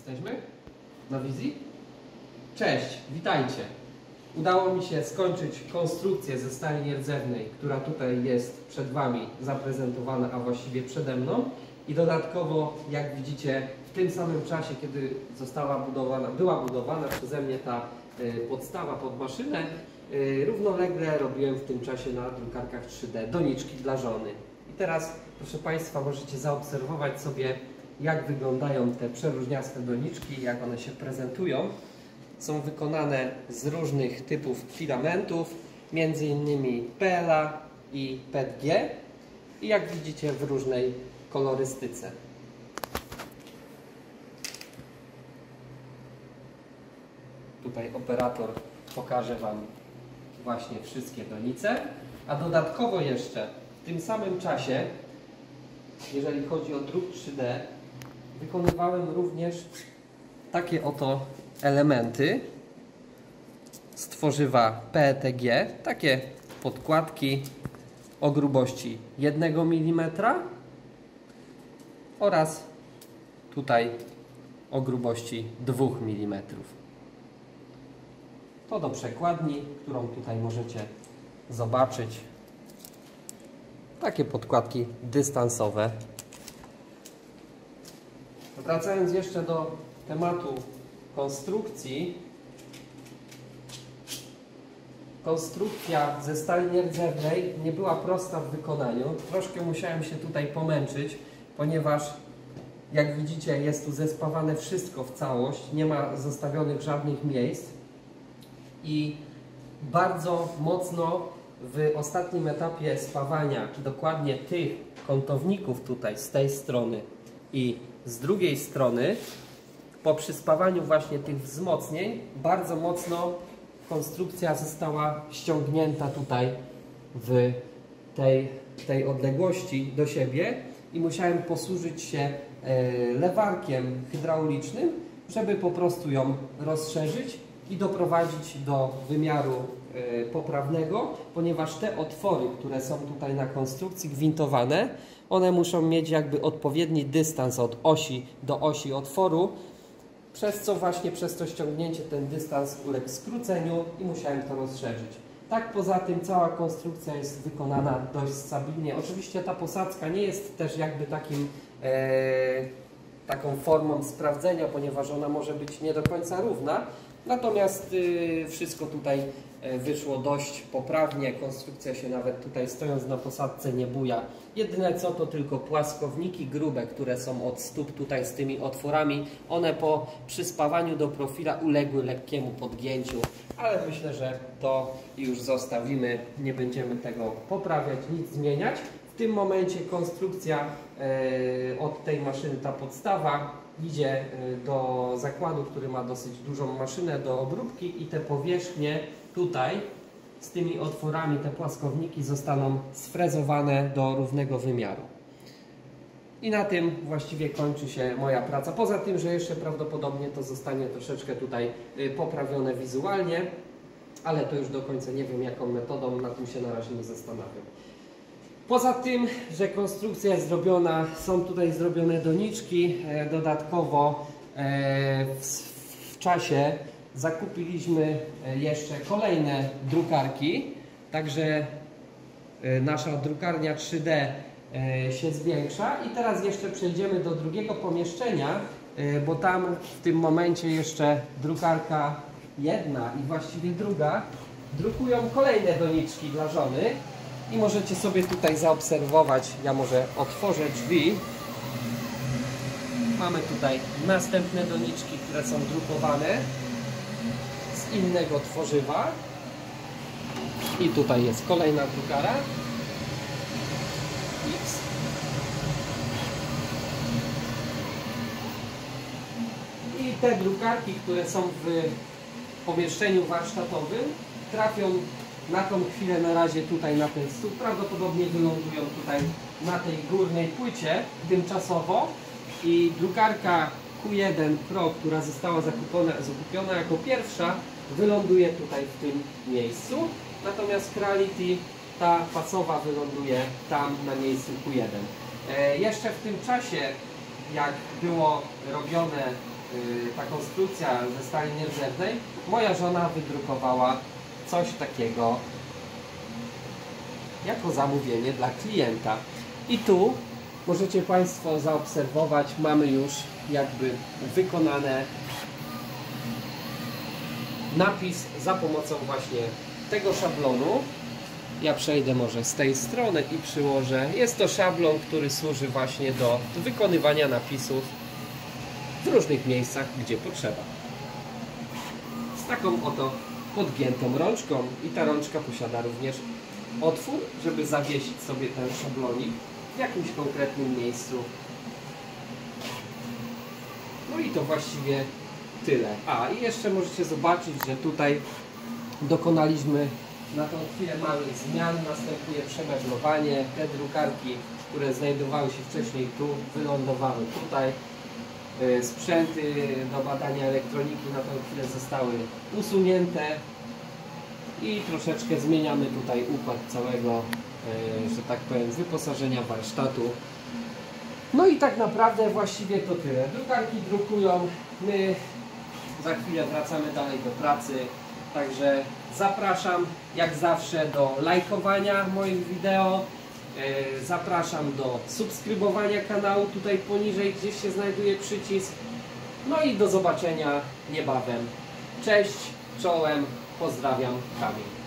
Jesteśmy? Na wizji? Cześć, witajcie. Udało mi się skończyć konstrukcję ze stali nierdzewnej, która tutaj jest przed Wami zaprezentowana, a właściwie przede mną. I dodatkowo, jak widzicie, w tym samym czasie, kiedy była budowana przeze mnie ta podstawa pod maszynę, równolegle robiłem w tym czasie na drukarkach 3D doniczki dla żony. I teraz, proszę Państwa, możecie zaobserwować sobie, jak wyglądają te przeróżniaste doniczki, jak one się prezentują. Są wykonane z różnych typów filamentów, między innymi PLA i PETG, i jak widzicie, w różnej kolorystyce. Tutaj operator pokaże Wam właśnie wszystkie donice, a dodatkowo jeszcze w tym samym czasie, jeżeli chodzi o druk 3D, wykonywałem również takie oto elementy z tworzywa PETG, takie podkładki o grubości 1 mm oraz tutaj o grubości 2 mm. To do przekładni, którą tutaj możecie zobaczyć. Takie podkładki dystansowe. Wracając jeszcze do tematu konstrukcji. Konstrukcja ze stali nierdzewnej nie była prosta w wykonaniu. Troszkę musiałem się tutaj pomęczyć, ponieważ jak widzicie, jest tu zespawane wszystko w całość. Nie ma zostawionych żadnych miejsc. I bardzo mocno w ostatnim etapie spawania, dokładnie tych kątowników tutaj z tej strony i z drugiej strony, po przyspawaniu właśnie tych wzmocnień, bardzo mocno konstrukcja została ściągnięta tutaj w tej odległości do siebie i musiałem posłużyć się lewarkiem hydraulicznym, żeby po prostu ją rozszerzyć i doprowadzić do wymiaru poprawnego, ponieważ te otwory, które są tutaj na konstrukcji gwintowane, one muszą mieć jakby odpowiedni dystans od osi do osi otworu, przez co właśnie przez to ściągnięcie ten dystans uległ skróceniu i musiałem to rozszerzyć. Tak, poza tym cała konstrukcja jest wykonana dość stabilnie. Oczywiście ta posadzka nie jest też jakby taką formą sprawdzenia, ponieważ ona może być nie do końca równa. Natomiast wszystko tutaj wyszło dość poprawnie. Konstrukcja się nawet tutaj, stojąc na posadzce, nie buja. Jedyne co, to tylko płaskowniki grube, które są od stóp tutaj z tymi otworami. One po przyspawaniu do profila uległy lekkiemu podgięciu, ale myślę, że to już zostawimy. Nie będziemy tego poprawiać, nic zmieniać. W tym momencie konstrukcja od tej maszyny, ta podstawa, idzie do zakładu, który ma dosyć dużą maszynę do obróbki, i te powierzchnie tutaj z tymi otworami, te płaskowniki, zostaną sfrezowane do równego wymiaru. I na tym właściwie kończy się moja praca. Poza tym, że jeszcze prawdopodobnie to zostanie troszeczkę tutaj poprawione wizualnie, ale to już do końca nie wiem, jaką metodą, na tym się na razie nie zastanawiam. Poza tym, że konstrukcja jest zrobiona, są tutaj zrobione doniczki, dodatkowo w czasie zakupiliśmy jeszcze kolejne drukarki, także nasza drukarnia 3D się zwiększa. I teraz jeszcze przejdziemy do drugiego pomieszczenia, bo tam w tym momencie jeszcze drukarka jedna i właściwie druga drukują kolejne doniczki dla żony. I możecie sobie tutaj zaobserwować, ja może otworzę drzwi. Mamy tutaj następne doniczki, które są drukowane z innego tworzywa. I tutaj jest kolejna drukara X. I te drukarki, które są w pomieszczeniu warsztatowym, trafią na tą chwilę na razie tutaj na ten stół. Prawdopodobnie wylądują tutaj na tej górnej płycie tymczasowo. I drukarka Q1 Pro, która została zakupiona jako pierwsza, wyląduje tutaj w tym miejscu. Natomiast Creality, ta pasowa, wyląduje tam na miejscu Q1. Jeszcze w tym czasie, jak było robione ta konstrukcja ze stali nierdzewnej, moja żona wydrukowała coś takiego jako zamówienie dla klienta. I tu możecie Państwo zaobserwować, mamy już jakby wykonane napis za pomocą właśnie tego szablonu. Ja przejdę może z tej strony i przyłożę. Jest to szablon, który służy właśnie do wykonywania napisów w różnych miejscach, gdzie potrzeba. Z taką oto podgiętą rączką i ta rączka posiada również otwór, żeby zawiesić sobie ten szablonik w jakimś konkretnym miejscu. No i to właściwie tyle. A i jeszcze możecie zobaczyć, że tutaj dokonaliśmy na tą chwilę małych zmian. Następuje przemeblowanie. Te drukarki, które znajdowały się wcześniej tu, wylądowały tutaj. Sprzęty do badania elektroniki na tą chwilę zostały usunięte i troszeczkę zmieniamy tutaj układ całego, że tak powiem, wyposażenia warsztatu. No i tak naprawdę właściwie to tyle. Drukarki drukują, my za chwilę wracamy dalej do pracy. Także zapraszam jak zawsze do lajkowania moich wideo. Zapraszam do subskrybowania kanału, tutaj poniżej gdzieś się znajduje przycisk. No i do zobaczenia niebawem. Cześć, czołem, pozdrawiam, Kamil.